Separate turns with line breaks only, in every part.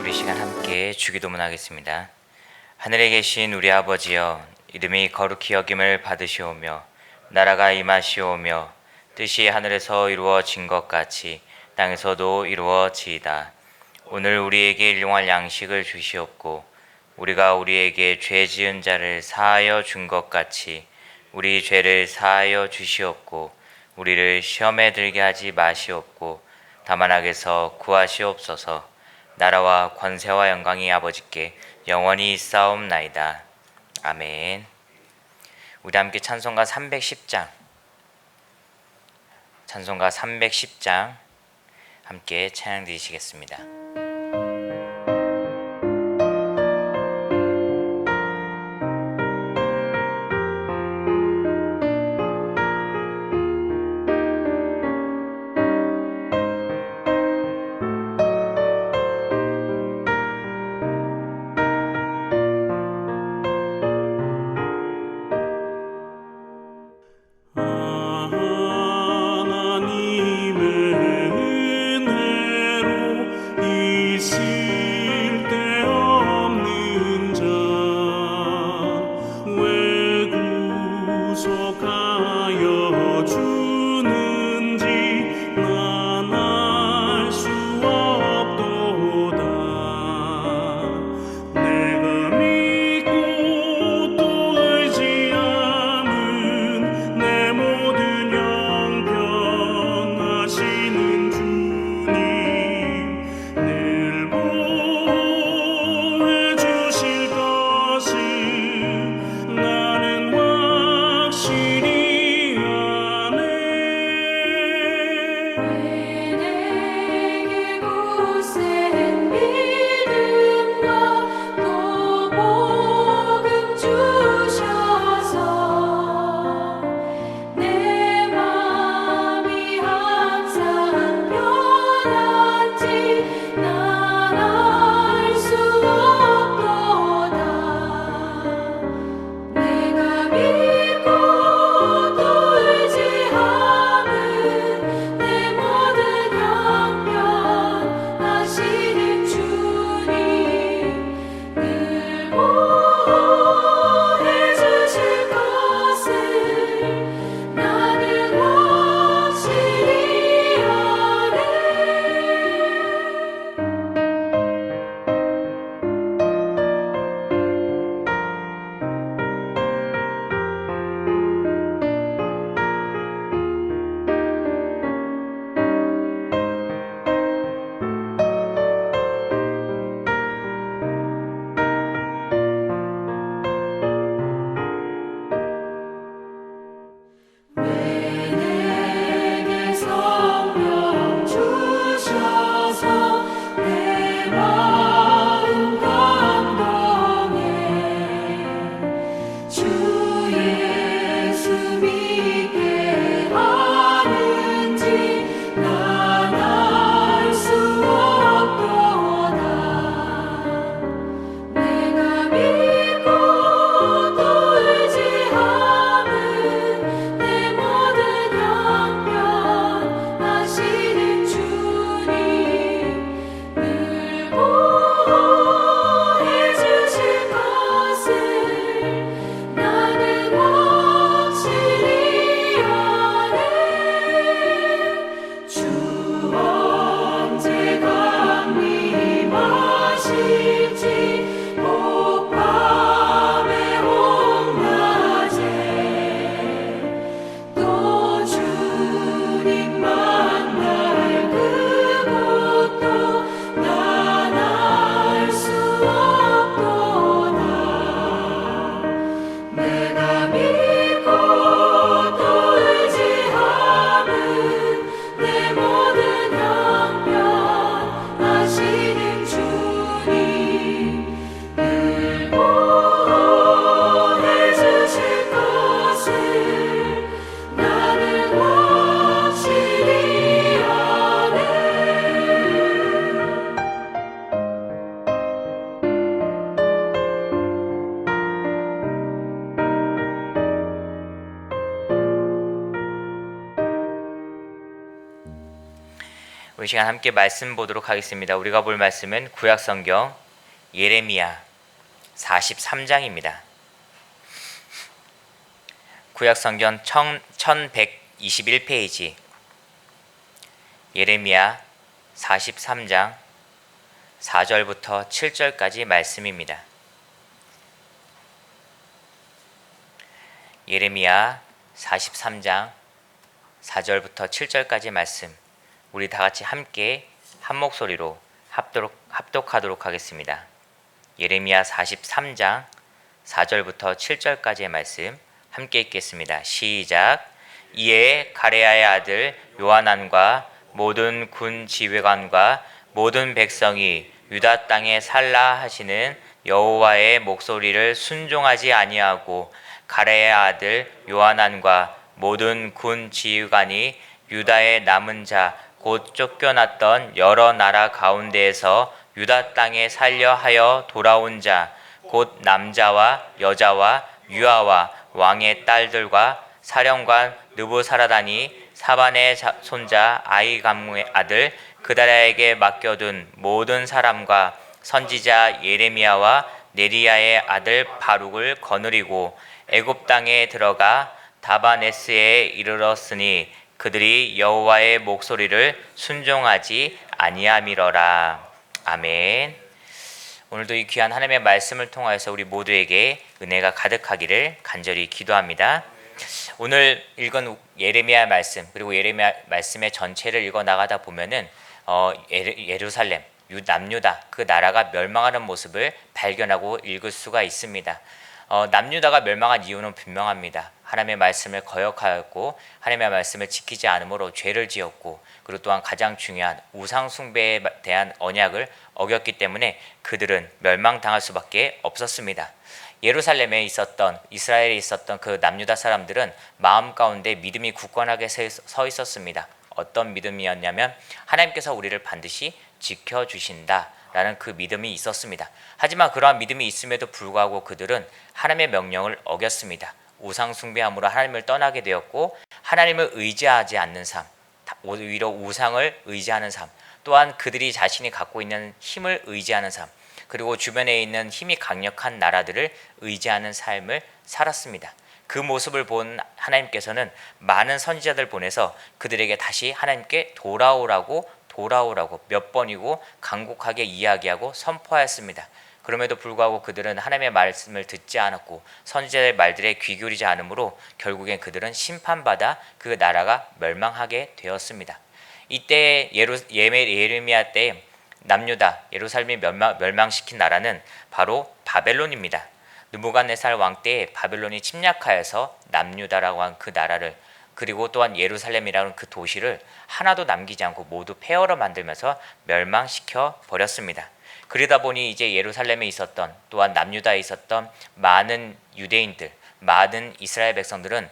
우리 시간 함께 주기도문 하겠습니다. 하늘에 계신 우리 아버지여, 이름이 거룩히 여김을 받으시오며 나라가 임하시오며 뜻이 하늘에서 이루어진 것 같이 땅에서도 이루어지이다. 오늘 우리에게 일용할 양식을 주시옵고 우리가 우리에게 죄 지은 자를 사하여 준 것 같이 우리 죄를 사하여 주시옵고 우리를 시험에 들게 하지 마시옵고 다만 악에서 구하시옵소서. 나라와 권세와 영광이 아버지께 영원히 있사옵나이다. 아멘. 우리 함께 찬송가 310장 함께 찬양 드리시겠습니다.
하나님의 은혜로
우리 시간 함께 말씀 보도록 하겠습니다. 우리가 볼 말씀은 구약성경 예레미야 43장입니다. 구약성경 1121페이지 예레미야 43장 4절부터 7절까지 말씀입니다. 예레미야 43장 4절부터 7절까지 말씀, 우리 다 같이 함께 한 목소리로 합독하도록 하겠습니다. 예레미야 43장 4절부터 7절까지의 말씀 함께 읽겠습니다. 시작. 이에 가레야의 아들 요하난과 모든 군 지휘관과 모든 백성이 유다 땅에 살라 하시는 여호와의 목소리를 순종하지 아니하고, 가레야의 아들 요하난과 모든 군 지휘관이 유다의 남은 자 곧 쫓겨났던 여러 나라 가운데에서 유다 땅에 살려 하여 돌아온 자 곧 남자와 여자와 유아와 왕의 딸들과 사령관 느부사라단이 사반의 손자 아히감의 아들 그다랴에게 맡겨둔 모든 사람과 선지자 예레미야와 네리야의 아들 바룩을 거느리고 애굽 땅에 들어가 다바네스에 이르렀으니 그들이 여호와의 목소리를 순종하지 아니함이러라. 아멘. 오늘도 이 귀한 하나님의 말씀을 통하여서 우리 모두에게 은혜가 가득하기를 간절히 기도합니다. 오늘 읽은 예레미야 말씀, 그리고 예레미야 말씀의 전체를 읽어 나가다 보면은 예루살렘, 남유다 그 나라가 멸망하는 모습을 발견하고 읽을 수가 있습니다. 남유다가 멸망한 이유는 분명합니다. 하나님의 말씀을 거역하였고 하나님의 말씀을 지키지 않으므로 죄를 지었고, 그리고 또한 가장 중요한 우상 숭배에 대한 언약을 어겼기 때문에 그들은 멸망당할 수밖에 없었습니다. 예루살렘에 있었던, 이스라엘에 있었던 그 남유다 사람들은 마음 가운데 믿음이 굳건하게 서 있었습니다. 어떤 믿음이었냐면 하나님께서 우리를 반드시 지켜주신다 라는 그 믿음이 있었습니다. 하지만 그러한 믿음이 있음에도 불구하고 그들은 하나님의 명령을 어겼습니다. 우상 숭배함으로 하나님을 떠나게 되었고, 하나님을 의지하지 않는 삶, 오히려 우상을 의지하는 삶, 또한 그들이 자신이 갖고 있는 힘을 의지하는 삶, 그리고 주변에 있는 힘이 강력한 나라들을 의지하는 삶을 살았습니다. 그 모습을 본 하나님께서는 많은 선지자들 보내서 그들에게 다시 하나님께 돌아오라고 몇 번이고 간곡하게 이야기하고 선포하였습니다. 그럼에도 불구하고 그들은 하나님의 말씀을 듣지 않았고 선지자의 말들에 귀 기울이지 않으므로 결국엔 그들은 심판받아 그 나라가 멸망하게 되었습니다. 이때 예레미야 때 남유다 예루살렘이 멸망시킨 나라는 바로 바벨론입니다. 느부갓네살 왕 때 바벨론이 침략하여서 남유다라고 한 그 나라를, 그리고 또한 예루살렘이라는 그 도시를 하나도 남기지 않고 모두 폐허로 만들면서 멸망시켜 버렸습니다. 그러다 보니 이제 예루살렘에 있었던, 또한 남유다에 있었던 많은 유대인들, 많은 이스라엘 백성들은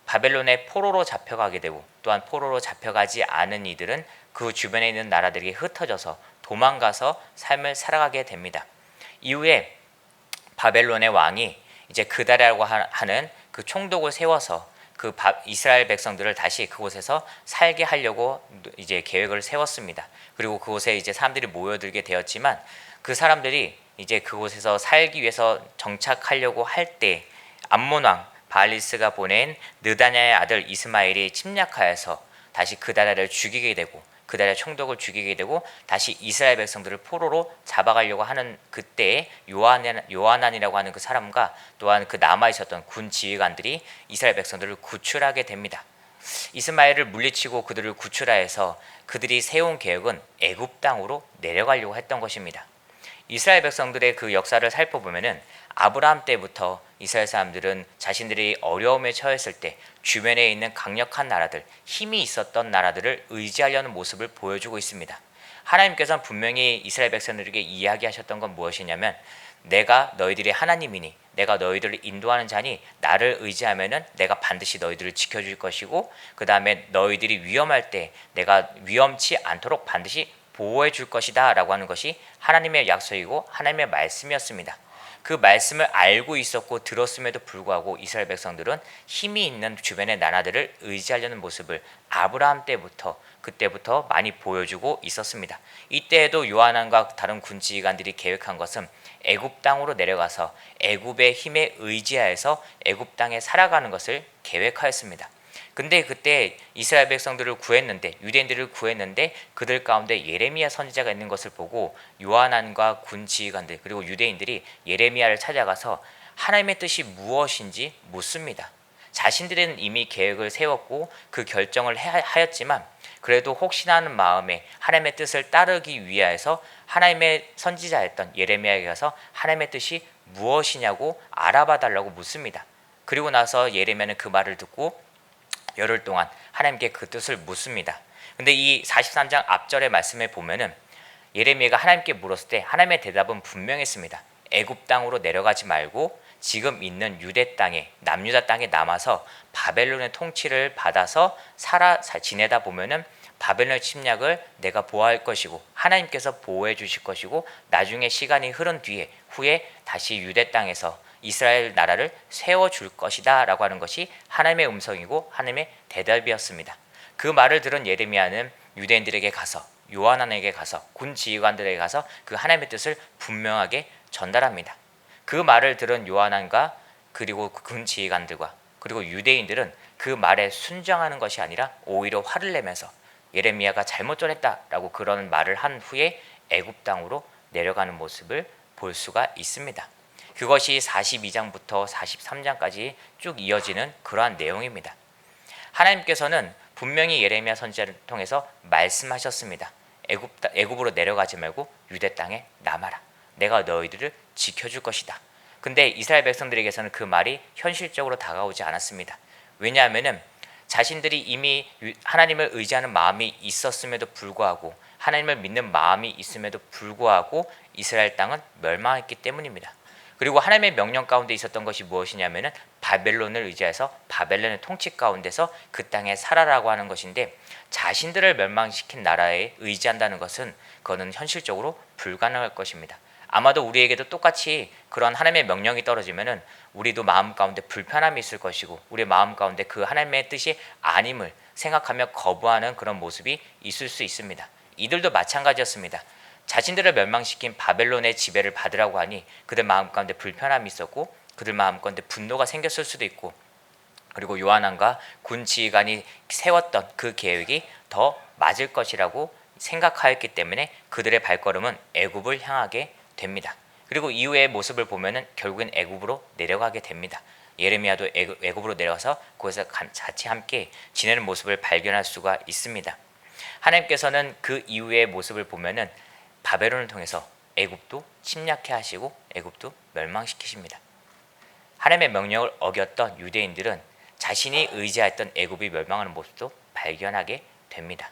바벨론의 포로로 잡혀가게 되고, 또한 포로로 잡혀가지 않은 이들은 그 주변에 있는 나라들에게 흩어져서 도망가서 삶을 살아가게 됩니다. 이후에 바벨론의 왕이 이제 그다랴라고 하는 그 총독을 세워서 그 이스라엘 백성들을 다시 그곳에서 살게 하려고 이제 계획을 세웠습니다. 그리고 그곳에 이제 사람들이 모여들게 되었지만, 그 사람들이 이제 그곳에서 살기 위해서 정착하려고 할 때 암몬 왕 바알리스가 보낸 느다냐의 아들 이스마엘이 침략하여서 다시 그다랴를 죽이게 되고, 그다랴 총독을 죽이게 되고 다시 이스라엘 백성들을 포로로 잡아가려고 하는 그때에 요하난이라고 하는 그 사람과 또한 그 남아있었던 군 지휘관들이 이스라엘 백성들을 구출하게 됩니다. 이스마엘을 물리치고 그들을 구출하여서 그들이 세운 계획은 애굽 땅으로 내려가려고 했던 것입니다. 이스라엘 백성들의 그 역사를 살펴보면은 아브라함 때부터 이스라엘 사람들은 자신들이 어려움에 처했을 때 주변에 있는 강력한 나라들, 힘이 있었던 나라들을 의지하려는 모습을 보여주고 있습니다. 하나님께서는 분명히 이스라엘 백성들에게 이야기하셨던 건 무엇이냐면, 내가 너희들의 하나님이니, 내가 너희들을 인도하는 자니 나를 의지하면은 내가 반드시 너희들을 지켜줄 것이고, 그 다음에 너희들이 위험할 때 내가 위험치 않도록 반드시 보호해 줄 것이다 라고 하는 것이 하나님의 약속이고 하나님의 말씀이었습니다. 그 말씀을 알고 있었고 들었음에도 불구하고 이스라엘 백성들은 힘이 있는 주변의 나라들을 의지하려는 모습을 아브라함 때부터 그때부터 많이 보여주고 있었습니다. 이때에도 요하난과 다른 군지휘관들이 계획한 것은 애굽 땅으로 내려가서 애굽의 힘에 의지하여서 애굽 땅에 살아가는 것을 계획하였습니다. 근데 그때 이스라엘 백성들을 구했는데 유대인들을 구했는데 그들 가운데 예레미야 선지자가 있는 것을 보고 요하난과 군지휘관들 그리고 유대인들이 예레미야를 찾아가서 하나님의 뜻이 무엇인지 묻습니다. 자신들은 이미 계획을 세웠고 그 결정을 하였지만 그래도 혹시나 하는 마음에 하나님의 뜻을 따르기 위하여서 하나님의 선지자였던 예레미야에게 가서 하나님의 뜻이 무엇이냐고 알아봐 달라고 묻습니다. 그리고 나서 예레미야는 그 말을 듣고 열흘 동안 하나님께 그 뜻을 묻습니다. 근데 이 43장 앞절의 말씀에 보면은 예레미야가 하나님께 물었을 때 하나님의 대답은 분명했습니다. 애굽 땅으로 내려가지 말고 지금 있는 유대 땅에 남유다 땅에 남아서 바벨론의 통치를 받아서 지내다 보면은 바벨론 침략을 내가 보호할 것이고 하나님께서 보호해 주실 것이고 나중에 시간이 흐른 후에 다시 유대 땅에서 이스라엘 나라를 세워줄 것이다 라고 하는 것이 하나님의 음성이고 하나님의 대답이었습니다. 그 말을 들은 예레미야는 유대인들에게 가서 요하난에게 가서 군 지휘관들에게 가서 그 하나님의 뜻을 분명하게 전달합니다. 그 말을 들은 요하난과 그리고 군 지휘관들과 그리고 유대인들은 그 말에 순종하는 것이 아니라 오히려 화를 내면서 예레미야가 잘못 전했다라고 그런 말을 한 후에 애굽 땅으로 내려가는 모습을 볼 수가 있습니다. 그것이 42장부터 43장까지 쭉 이어지는 그러한 내용입니다. 하나님께서는 분명히 예레미야 선지자를 통해서 말씀하셨습니다. 애굽으로 내려가지 말고 유대 땅에 남아라. 내가 너희들을 지켜줄 것이다. 근데 이스라엘 백성들에게서는 그 말이 현실적으로 다가오지 않았습니다. 왜냐하면은 자신들이 이미 하나님을 의지하는 마음이 있었음에도 불구하고 하나님을 믿는 마음이 있음에도 불구하고 이스라엘 땅은 멸망했기 때문입니다. 그리고 하나님의 명령 가운데 있었던 것이 무엇이냐면은 바벨론을 의지해서 바벨론의 통치 가운데서 그 땅에 살아라고 하는 것인데 자신들을 멸망시킨 나라에 의지한다는 것은 그거는 현실적으로 불가능할 것입니다. 아마도 우리에게도 똑같이 그런 하나님의 명령이 떨어지면은 우리도 마음 가운데 불편함이 있을 것이고 우리 마음 가운데 그 하나님의 뜻이 아님을 생각하며 거부하는 그런 모습이 있을 수 있습니다. 이들도 마찬가지였습니다. 자신들을 멸망시킨 바벨론의 지배를 받으라고 하니 그들 마음 가운데 불편함이 있었고 그들 마음 가운데 분노가 생겼을 수도 있고 그리고 요하난과 군 지휘관이 세웠던 그 계획이 더 맞을 것이라고 생각하였기 때문에 그들의 발걸음은 애굽을 향하게 됩니다. 그리고 이후의 모습을 보면은 결국엔 애굽으로 내려가게 됩니다. 예레미야도 애굽으로 내려가서 거기서 같이 함께 지내는 모습을 발견할 수가 있습니다. 하나님께서는 그 이후의 모습을 보면은 바벨론을 통해서 애굽도 침략해 하시고 애굽도 멸망시키십니다. 하나님의 명령을 어겼던 유대인들은 자신이 의지했던 애굽이 멸망하는 모습도 발견하게 됩니다.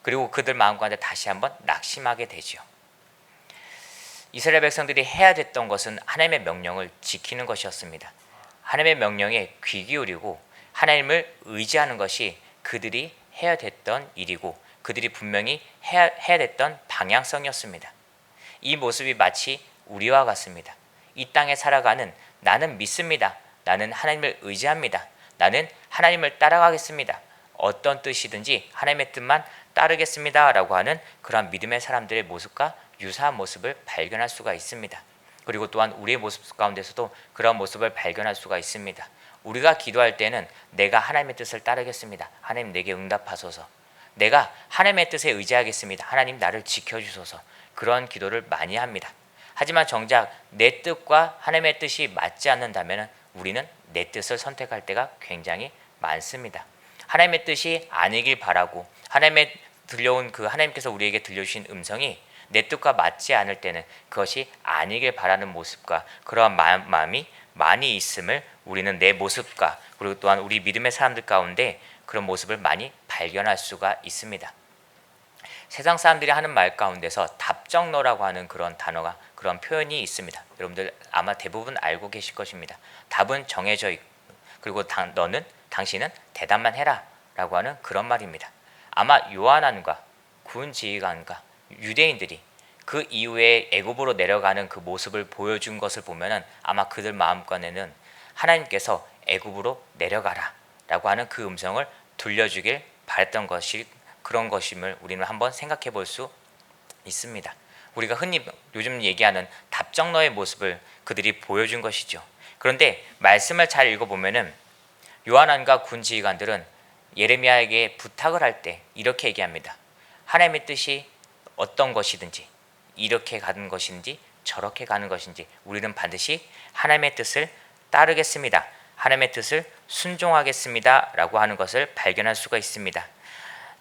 그리고 그들 마음 가운데 다시 한번 낙심하게 되지요. 이스라엘 백성들이 해야 됐던 것은 하나님의 명령을 지키는 것이었습니다. 하나님의 명령에 귀 기울이고 하나님을 의지하는 것이 그들이 해야 됐던 일이고 그들이 분명히 해야 됐던 방향성이었습니다. 이 모습이 마치 우리와 같습니다. 이 땅에 살아가는 나는 믿습니다. 나는 하나님을 의지합니다. 나는 하나님을 따라가겠습니다. 어떤 뜻이든지 하나님의 뜻만 따르겠습니다. 라고 하는 그러한 믿음의 사람들의 모습과 유사한 모습을 발견할 수가 있습니다. 그리고 또한 우리의 모습 가운데서도 그런 모습을 발견할 수가 있습니다. 우리가 기도할 때는 내가 하나님의 뜻을 따르겠습니다. 하나님 내게 응답하소서. 내가 하나님의 뜻에 의지하겠습니다. 하나님 나를 지켜주소서. 그런 기도를 많이 합니다. 하지만 정작 내 뜻과 하나님의 뜻이 맞지 않는다면 우리는 내 뜻을 선택할 때가 굉장히 많습니다. 하나님의 뜻이 아니길 바라고 하나님께서 우리에게 들려주신 음성이 내 뜻과 맞지 않을 때는 그것이 아니길 바라는 모습과 그러한 마음이 많이 있음을 우리는 내 모습과 그리고 또한 우리 믿음의 사람들 가운데 그런 모습을 많이 발견할 수가 있습니다. 세상 사람들이 하는 말 가운데서 답정너라고 하는 그런 단어가 그런 표현이 있습니다. 여러분들 아마 대부분 알고 계실 것입니다. 답은 정해져 있고 그리고 당신은 대답만 해라 라고 하는 그런 말입니다. 아마 요하난과 군 지휘관과 유대인들이 그 이후에 애굽으로 내려가는 그 모습을 보여준 것을 보면은 아마 그들 마음간에는 하나님께서 애굽으로 내려가라 라고 하는 그 음성을 들려주길 바랬던 것이 그런 것임을 우리는 한번 생각해 볼 수 있습니다. 우리가 흔히 요즘 얘기하는 답정너의 모습을 그들이 보여준 것이죠. 그런데 말씀을 잘 읽어보면은 요한안과 군지휘관들은 예레미야에게 부탁을 할 때 이렇게 얘기합니다. 하나님의 뜻이 어떤 것이든지 이렇게 가는 것인지 저렇게 가는 것인지 우리는 반드시 하나님의 뜻을 따르겠습니다. 하나님의 뜻을 순종하겠습니다 라고 하는 것을 발견할 수가 있습니다.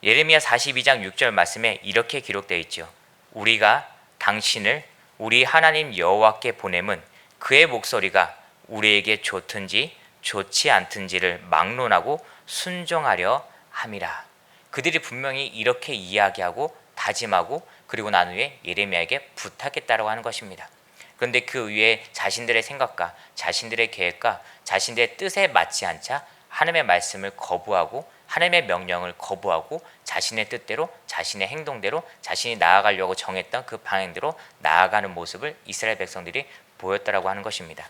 예레미야 42장 6절 말씀에 이렇게 기록되어 있죠. 우리가 당신을 우리 하나님 여호와께 보냄은 그의 목소리가 우리에게 좋든지 좋지 않든지를 막론하고 순종하려 함이라. 그들이 분명히 이렇게 이야기하고 다짐하고 그리고 난 후에 예레미야에게 부탁했다라고 하는 것입니다. 그런데 그 위에 자신들의 생각과 자신들의 계획과 자신들의 뜻에 맞지 않자 하나님의 말씀을 거부하고 하나님의 명령을 거부하고 자신의 뜻대로 자신의 행동대로 자신이 나아가려고 정했던 그 방향대로 나아가는 모습을 이스라엘 백성들이 보였다라고 하는 것입니다.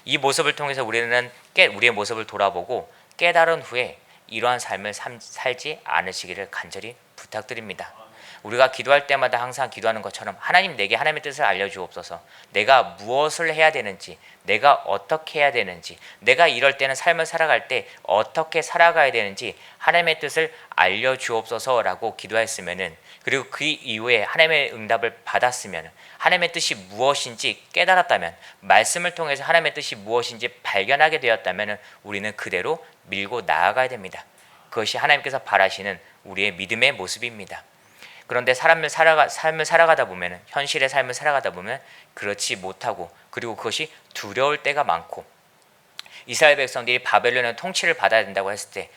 이 모습을 통해서 우리는 우리의 모습을 돌아보고 깨달은 후에 이러한 삶을 살지 않으시기를 간절히 부탁드립니다. 우리가 기도할 때마다 항상 기도하는 것처럼 하나님 내게 하나님의 뜻을 알려주옵소서. 내가 무엇을 해야 되는지, 내가 어떻게 해야 되는지, 내가 이럴 때는 삶을 살아갈 때 어떻게 살아가야 되는지 하나님의 뜻을 알려주옵소서라고 기도했으면은, 그리고 그 이후에 하나님의 응답을 받았으면, 하나님의 뜻이 무엇인지 깨달았다면, 말씀을 통해서 하나님의 뜻이 무엇인지 발견하게 되었다면 우리는 그대로 밀고 나아가야 됩니다. 그것이 하나님께서 바라시는 우리의 믿음의 모습입니다. 그런데 삶을 살아가다 보면, 현실의 삶을 살아가다 보면 그렇지 못하고, 그리고 그것이 두려울 때가 많고, 이스라엘 백성들이 바벨론의 통치를 받아야 된다고 했을 때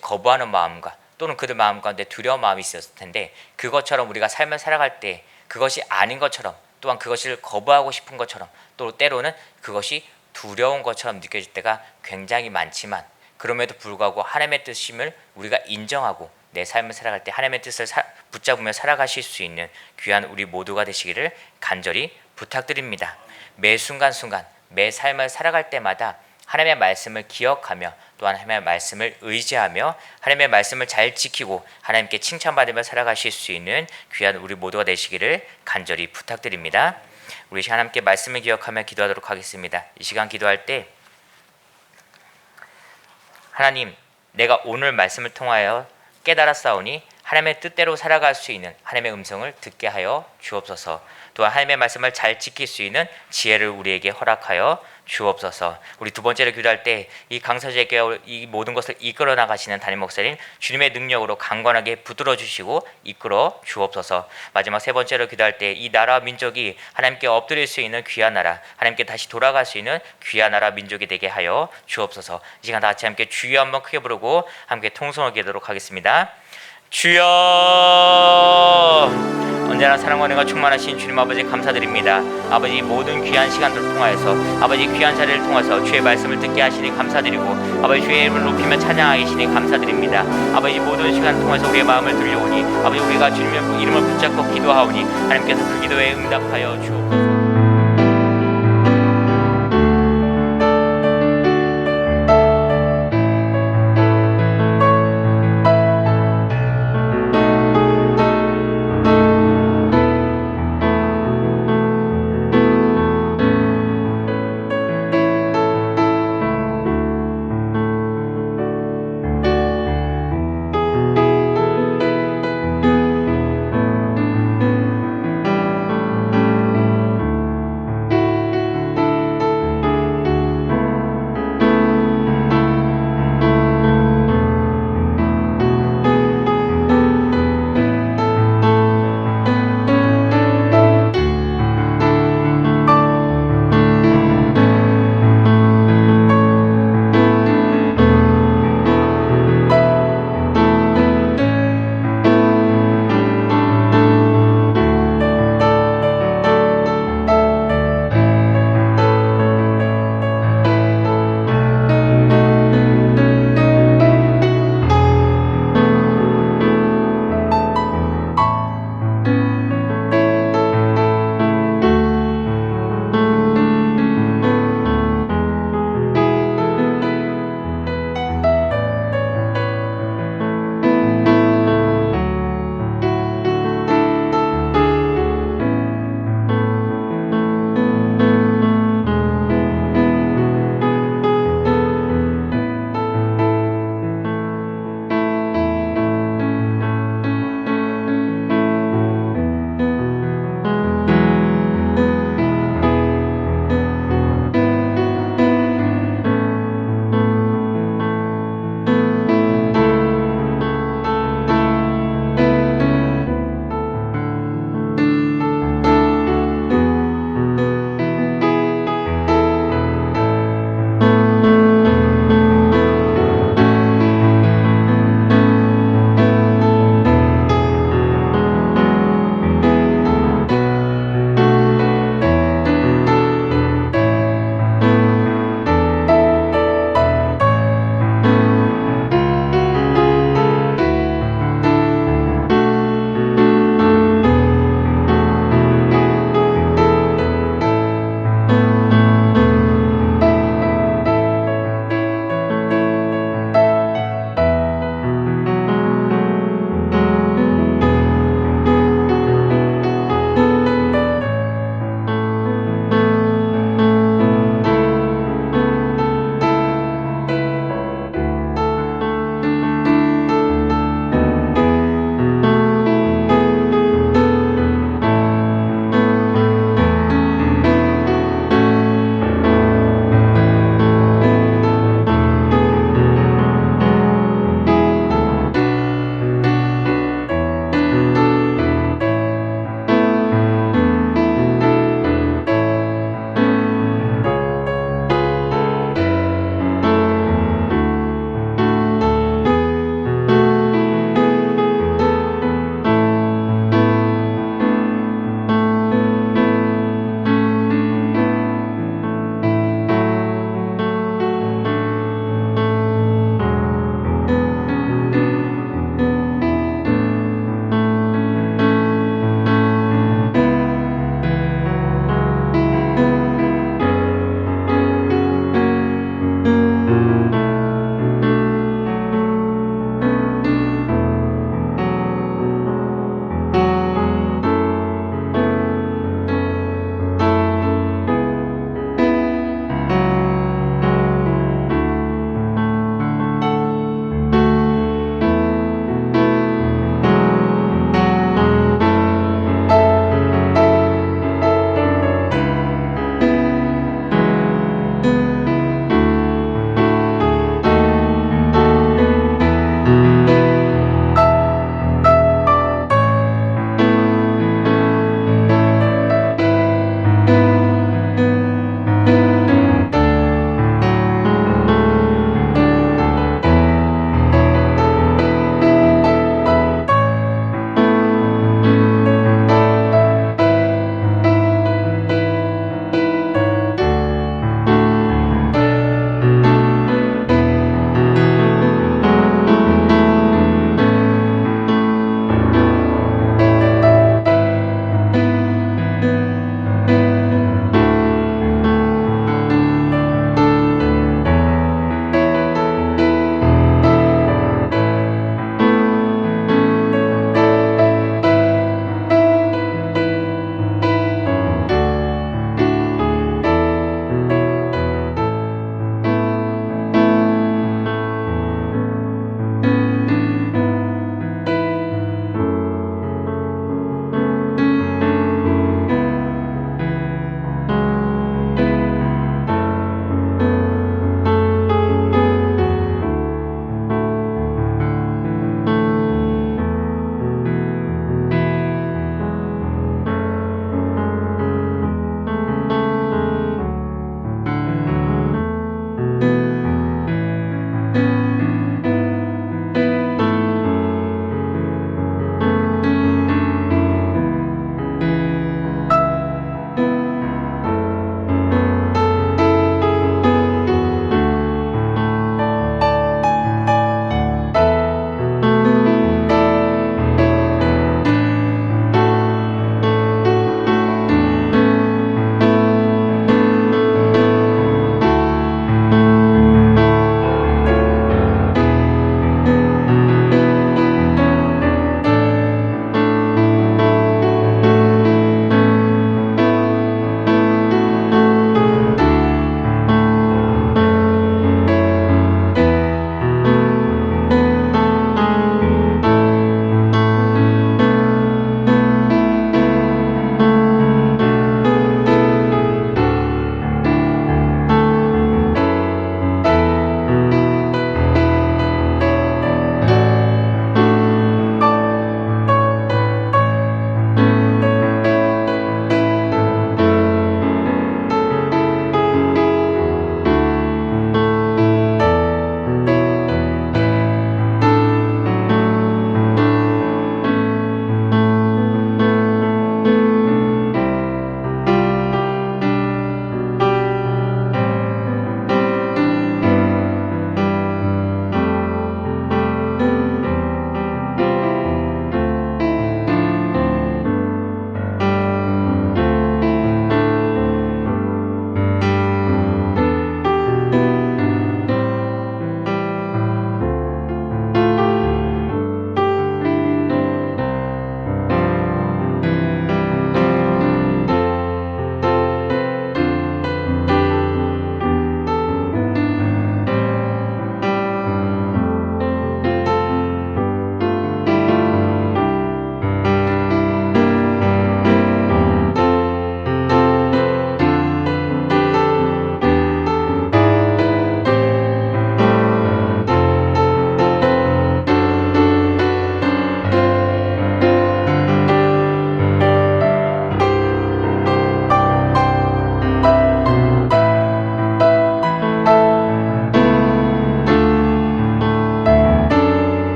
거부하는 마음과 또는 그들 마음 가운데 두려운 마음이 있었을 텐데, 그것처럼 우리가 삶을 살아갈 때 그것이 아닌 것처럼, 또한 그것을 거부하고 싶은 것처럼, 또 때로는 그것이 두려운 것처럼 느껴질 때가 굉장히 많지만, 그럼에도 불구하고 하나님의 뜻임을 우리가 인정하고 내 삶을 살아갈 때 하나님의 뜻을 붙잡으며 살아가실 수 있는 귀한 우리 모두가 되시기를 간절히 부탁드립니다. 매 순간순간 매 삶을 살아갈 때마다 하나님의 말씀을 기억하며 또한 하나님의 말씀을 의지하며 하나님의 말씀을 잘 지키고 하나님께 칭찬받으며 살아가실 수 있는 귀한 우리 모두가 되시기를 간절히 부탁드립니다. 우리 시간 함께 말씀을 기억하며 기도하도록 하겠습니다. 이 시간 기도할 때 하나님, 내가 오늘 말씀을 통하여 깨달았사오니 하나님의 뜻대로 살아갈 수 있는 하나님의 음성을 듣게 하여 주옵소서. 또한 하나님의 말씀을 잘 지킬 수 있는 지혜를 우리에게 허락하여 주옵소서. 우리 두 번째로 기도할 때 이 강사제에게 이 모든 것을 이끌어 나가시는 담임 목사님 주님의 능력으로 강건하게 붙들어 주시고 이끌어 주옵소서. 마지막 세 번째로 기도할 때 이 나라와 민족이 하나님께 엎드릴 수 있는 귀한 나라, 하나님께 다시 돌아갈 수 있는 귀한 나라 민족이 되게 하여 주옵소서. 이 시간 다 같이 함께 주여 한번 크게 부르고 함께 통성을 기도하도록 하겠습니다. 주여, 언제나 사랑과 은혜가 충만하신 주님 아버지 감사드립니다. 아버지 모든 귀한 시간들을 통하여서 아버지 귀한 자리를 통해서 주의 말씀을 듣게 하시니 감사드리고 아버지 주의 이름을 높이며 찬양하게 하시니 감사드립니다. 아버지 모든 시간을 통해서 우리의 마음을 들려오니 아버지 우리가 주님의 이름을 붙잡고 기도하오니 하나님께서 그 기도에 응답하여 주옵소서.